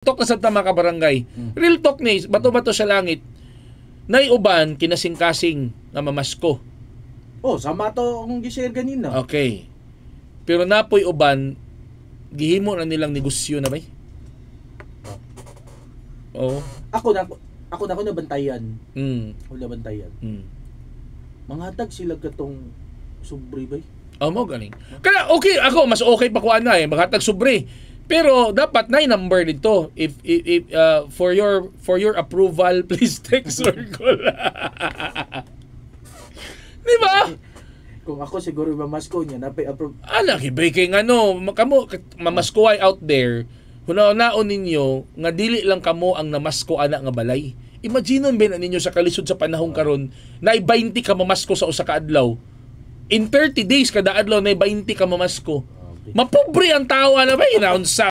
Talk na sa tama ka barangay. Real talk ni, bato-bato sa langit. Nay uban kinasing-kasing nga mamasko. Oh, sama to ang gi-share ganina. Okay. Pero napoy uban gihimo na nilang negosyo na bay. Oh. Ako na nabantayan. Ako nabantayan. Manghatag sila katong sobre bay. Oh, mo galing. Kaya okay ako, mas okay pa ko ana maghatag sobre. Pero dapat na number dito. If for your approval, please text or call. Di ba? Kung ako siguro mamasko niya, napay-approve. Hibay kay kamo mamaskuhay out there. Hunaon ninyo nga dili lang kamo ang namasko ana nga balay. Imagine ba ninyo sa kalisod sa panahon karon na 20 ka mamasko sa usa ka adlaw. In 30 days kada adlaw na 20 ka mamasko. Mapobre ang tao na ba inaunsa